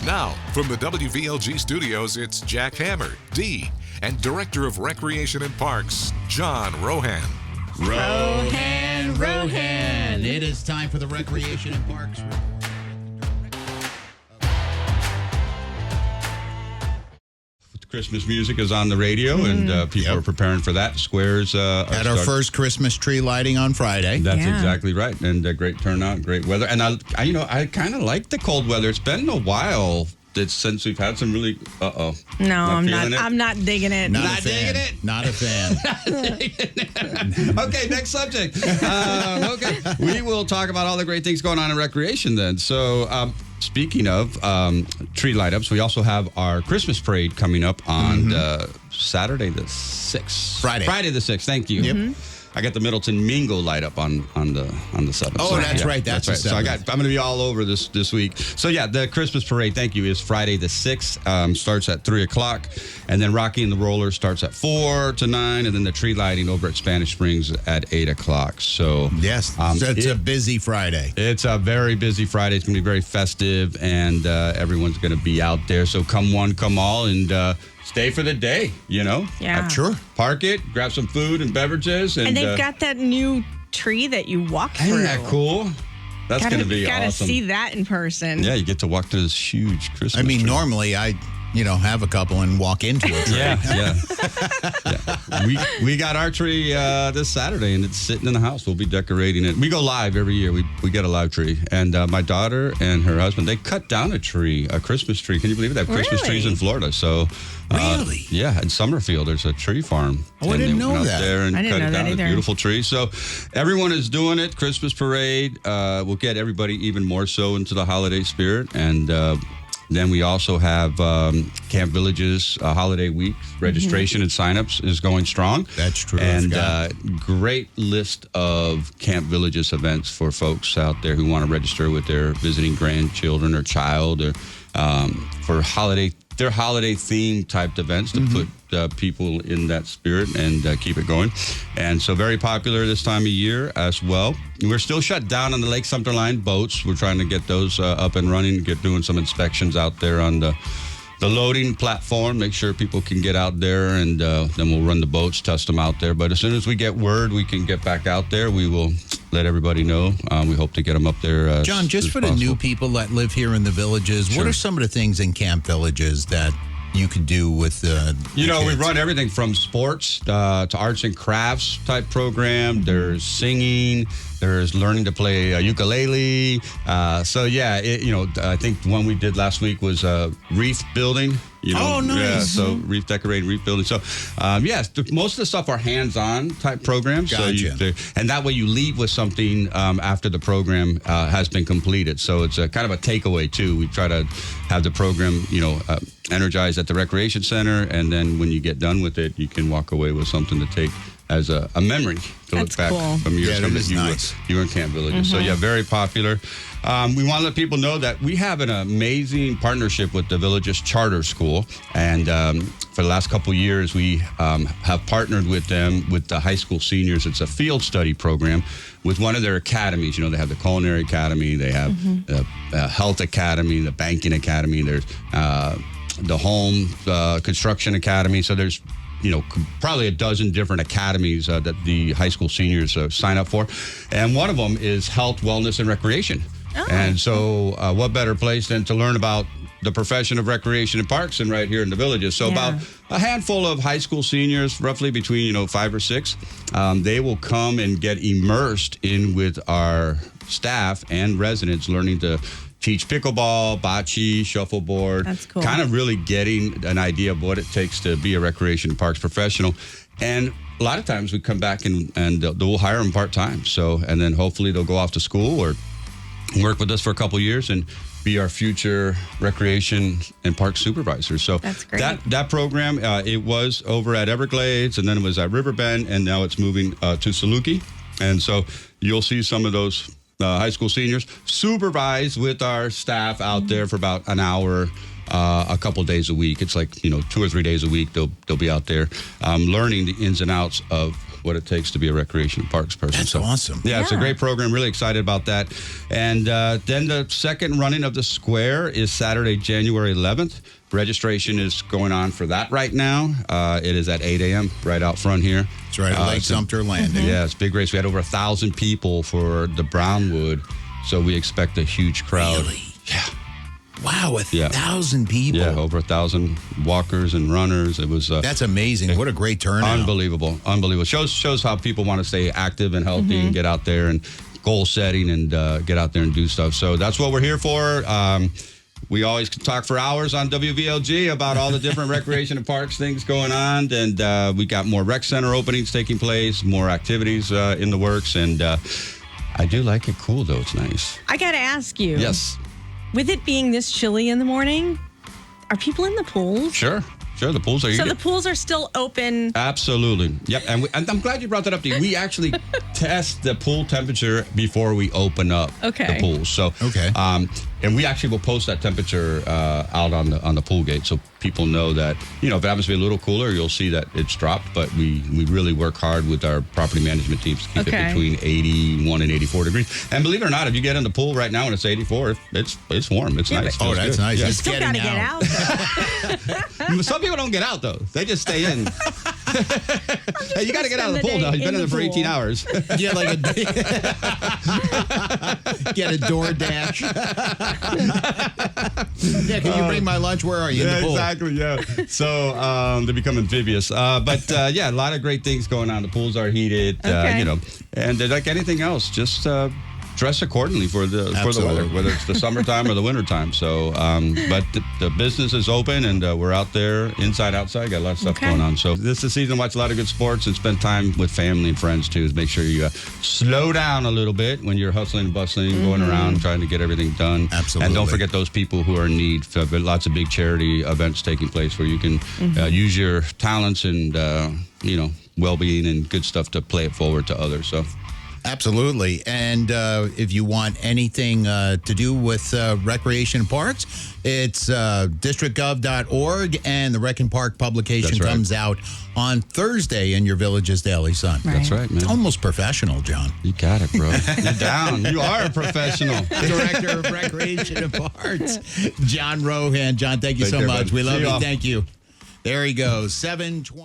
Now, from the WVLG studios, it's Jack Hammer, D, and Director of Recreation and Parks, John Rohan. Rohan. It is time for the Recreation and Parks. Christmas music is on the radio, and people are preparing for that. Squares had our first Christmas tree lighting on Friday. That's exactly right, and great turnout, great weather. And I kind of like the cold weather. It's been a while since we've had some really. No, I'm not digging it. Not digging it. Not a fan. Okay, next subject. Okay, we will talk about all the great things going on in recreation then. So. Speaking of tree light-ups, we also have our Christmas parade coming up on Saturday the 6th. Friday the 6th, thank you. Yep. I got the Middleton Mingo light up on the 7th. Oh, that's right. That's right. So I'm going to be all over this week. So yeah, the Christmas parade, thank you, is Friday the 6th. Starts at 3 o'clock. And then Rocky and the Roller starts at 4 to 9. And then the tree lighting over at Spanish Springs at 8 o'clock. So yes, it's a busy Friday. It's a very busy Friday. It's going to be very festive. And everyone's going to be out there. So come one, come all. And stay for the day, Yeah. Sure. Park it, grab some food and beverages. And they've got that new tree that you walk through. Isn't that cool? That's going to be awesome. Gotta see that in person. Yeah, you get to walk through this huge Christmas tree. Normally I have a couple and walk into a tree. Yeah. We got our tree this Saturday, and it's sitting in the house. We'll be decorating it. We go live every year. We get a live tree. And my daughter and her husband, they cut down a Christmas tree. Can you believe it? They have Christmas trees in Florida. So, really? Yeah, in Summerfield, there's a tree farm. Oh, I didn't know went that. Out there and I didn't cut know it that down. either. A beautiful tree. So everyone is doing it. Christmas parade. We'll get everybody even more so into the holiday spirit. And then we also have Camp Village's holiday week. Registration and signups is going strong. That's true. And great list of Camp Village's events for folks out there who want to register with their visiting grandchildren or child, or for their holiday theme type events to put people in that spirit and keep it going. And so very popular this time of year as well. We're still shut down on the Lake Sumter Line boats. We're trying to get those up and running, doing some inspections out there on the loading platform, make sure people can get out there, and then we'll run the boats, test them out there. But as soon as we get word we can get back out there, we will let everybody know. We hope to get them up there. John, just for the new people that live here in the villages, what are some of the things in Camp Villages that you could do with the we kids? run everything from sports to arts and crafts type program. There's singing. There's learning to play ukulele. I think the one we did last week was reef building. Oh, nice. Yeah, so reef decorating, reef building. So, yes, most of the stuff are hands-on type programs. Gotcha. So and that way you leave with something after the program has been completed. So it's a kind of a takeaway, too. We try to have the program, energized at the recreation center, and then when you get done with it, you can walk away with something to take as a memory to That's look back cool. from years ago that you were in Camp Villages. So, yeah, very popular. We want to let people know that we have an amazing partnership with the Villages Charter School. And for the last couple of years, we have partnered with them, with the high school seniors. It's a field study program with one of their academies. They have the Culinary Academy, they have the Health Academy, the Banking Academy, there's the Home Construction Academy. So there's probably a dozen different academies that the high school seniors sign up for. And one of them is Health, Wellness, and Recreation. Oh. And so what better place than to learn about the profession of recreation and parks than right here in the Villages. So about a handful of high school seniors, roughly between 5 or 6, they will come and get immersed in with our staff and residents, learning to teach pickleball, bocce, shuffleboard. That's cool. Kind of really getting an idea of what it takes to be a recreation and parks professional. And a lot of times we come back and they'll hire them part-time. So, and then hopefully they'll go off to school or work with us for a couple of years and be our future recreation and park supervisors. So that's great. That program, it was over at Everglades, and then it was at Riverbend, and now it's moving to Saluki. And so you'll see some of those high school seniors supervised with our staff out there for about an hour, a couple of days a week. It's like 2 or 3 days a week they'll be out there learning the ins and outs of what it takes to be a recreation and parks person. That's awesome. Yeah, it's a Yeah. great program. Really excited about that. And then the second running of the square is Saturday, January 11th. Registration is going on for that right now. It is at 8 a.m. right out front here. It's right at Lake Sumter Landing. Yeah, it's a big race. We had over 1,000 people for the Brownwood, so we expect a huge crowd. Really? Yeah. Wow, 1,000 people. Yeah, over 1,000 walkers and runners. It was That's amazing. What a great turnout. unbelievable. Shows how people want to stay active and healthy and get out there and goal setting and get out there and do stuff. So that's what we're here for. We always talk for hours on WVLG about all the different recreation and parks things going on, and we got more rec center openings taking place, more activities in the works, and I do like it cool though. It's nice. I got to ask you. Yes. With it being this chilly in the morning, are people in the pools? Sure. The pools are So heated. the pools are still open. Absolutely. Yep. And I'm glad you brought that up, Dee. We actually test the pool temperature before we open up Okay. the pools. So, Okay. And we actually will post that temperature out on the pool gate so people know that, if it happens to be a little cooler, you'll see that it's dropped. But we really work hard with our property management teams to keep it Okay. between 81 and 84 degrees. And believe it or not, if you get in the pool right now and it's 84, it's warm. It's nice. Oh, Feels that's good. nice. Yeah. Just Still got to get out. though. Some people don't get out though; they just stay in. Hey, you got to get out of the pool now. You've been in there for 18 hours. Yeah, like a get a DoorDash. Yeah, can you bring my lunch? Where are you? In the pool? Exactly. Yeah. So they become amphibious. But yeah, a lot of great things going on. The pools are heated. Okay. And like anything else, just dress accordingly for the weather, Absolutely. whether it's the summertime or the wintertime. So, but the business is open and we're out there inside, outside. Got a lot of stuff Okay. going on. So this is the season. Watch a lot of good sports and spend time with family and friends too. Make sure you slow down a little bit when you're hustling and bustling, going around trying to get everything done. Absolutely. And don't forget those people who are in need. So, but lots of big charity events taking place where you can use your talents and well-being and good stuff to play it forward to others. So. Absolutely. And if you want anything to do with recreation and parks, it's districtgov.org, and the Rec and Park publication That's right. comes out on Thursday in your Village's Daily Sun. That's right, man. It's almost professional, John. You got it, bro. You're down. You are a professional. Director of Recreation and Parks, John Rohan. John, thank you Take so care, much. bud. We love See you. y'all. Thank you. There he goes. 7:20.